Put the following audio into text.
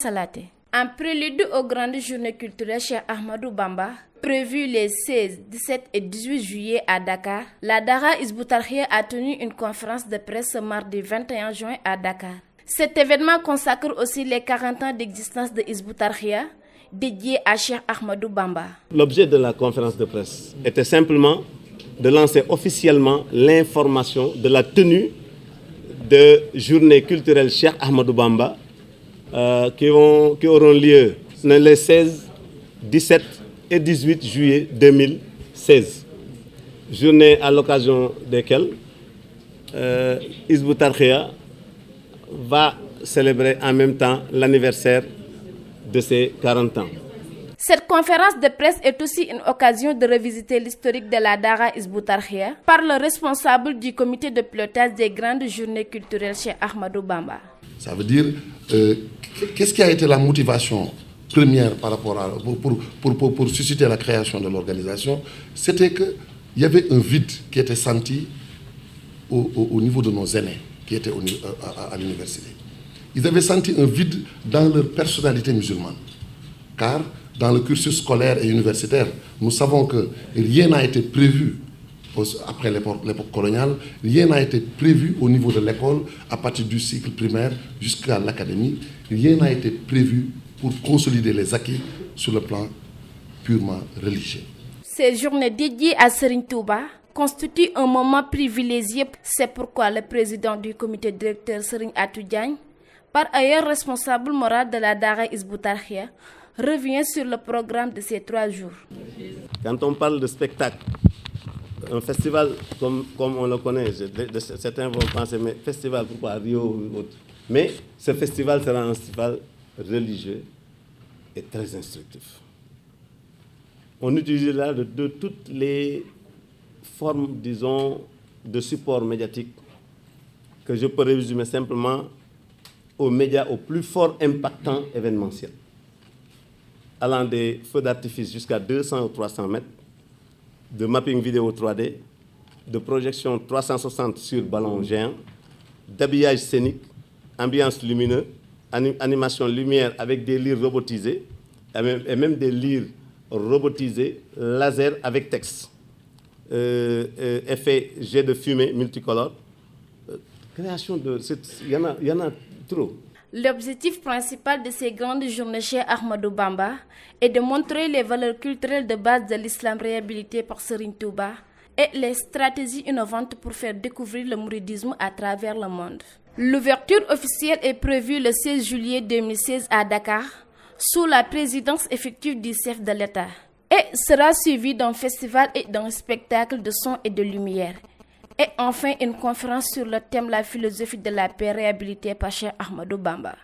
Salaté. En prélude aux grandes journées culturelles chez Ahmadou Bamba, prévues les 16, 17 et 18 juillet à Dakar, la Dara Hizbut Tarqiyyah a tenu une conférence de presse ce mardi 21 juin à Dakar. Cet événement consacre aussi les 40 ans d'existence de Hizbut Tarqiyyah, dédié à Cheikh Ahmadou Bamba. L'objet de la conférence de presse était simplement de lancer officiellement l'information de la tenue de journées culturelles Cheikh Ahmadou Bamba qui auront lieu les 16, 17 et 18 juillet 2016. Journée à l'occasion desquelles Hizbut Tarqiyyah va célébrer en même temps l'anniversaire de ses 40 ans. Cette conférence de presse est aussi une occasion de revisiter l'historique de la Dara Hizbut Tarqiyyah par le responsable du comité de pilotage des grandes journées culturelles chez Ahmadou Bamba. Ça veut dire, qu'est-ce qui a été la motivation première par rapport à, pour susciter la création de l'organisation? C'était qu'il y avait un vide qui était senti au niveau de nos aînés qui étaient à l'université. Ils avaient senti un vide dans leur personnalité musulmane. Car dans le cursus scolaire et universitaire, nous savons que rien n'a été prévu après l'époque coloniale, rien n'a été prévu au niveau de l'école, à partir du cycle primaire jusqu'à l'académie. Rien n'a été prévu pour consolider les acquis sur le plan purement religieux. Ces journées dédiées à Serigne Touba constituent un moment privilégié. C'est pourquoi le président du comité directeur Serigne Atou Diagne, par ailleurs responsable moral de la Dara Hizbut Tarqiyyah, revient sur le programme de ces 3 jours. Quand on parle de spectacle, un festival comme on le connaît, certains vont penser, mais festival, pourquoi Rio ou autre? Mais ce festival sera un festival religieux et très instructif. On utilisera de toutes les formes, disons, de support médiatique que je peux résumer simplement aux médias au plus fort impactant événementiel, allant des feux d'artifice jusqu'à 200 ou 300 mètres, de mapping vidéo 3D, de projection 360 sur ballon géant, d'habillage scénique, ambiance lumineuse, animation lumière avec des lyres robotisés, et même des lyres robotisés, laser avec texte, effet jet de fumée multicolore, création de... Il y en a trop. L'objectif principal de ces grandes journées chez Ahmadou Bamba est de montrer les valeurs culturelles de base de l'islam réhabilité par Serigne Touba et les stratégies innovantes pour faire découvrir le mouridisme à travers le monde. L'ouverture officielle est prévue le 16 juillet 2016 à Dakar, sous la présidence effective du chef de l'État, et sera suivie d'un festival et d'un spectacle de son et de lumière. Et enfin, une conférence sur le thème la philosophie de la paix réhabilitée par Cheikh Ahmadou Bamba.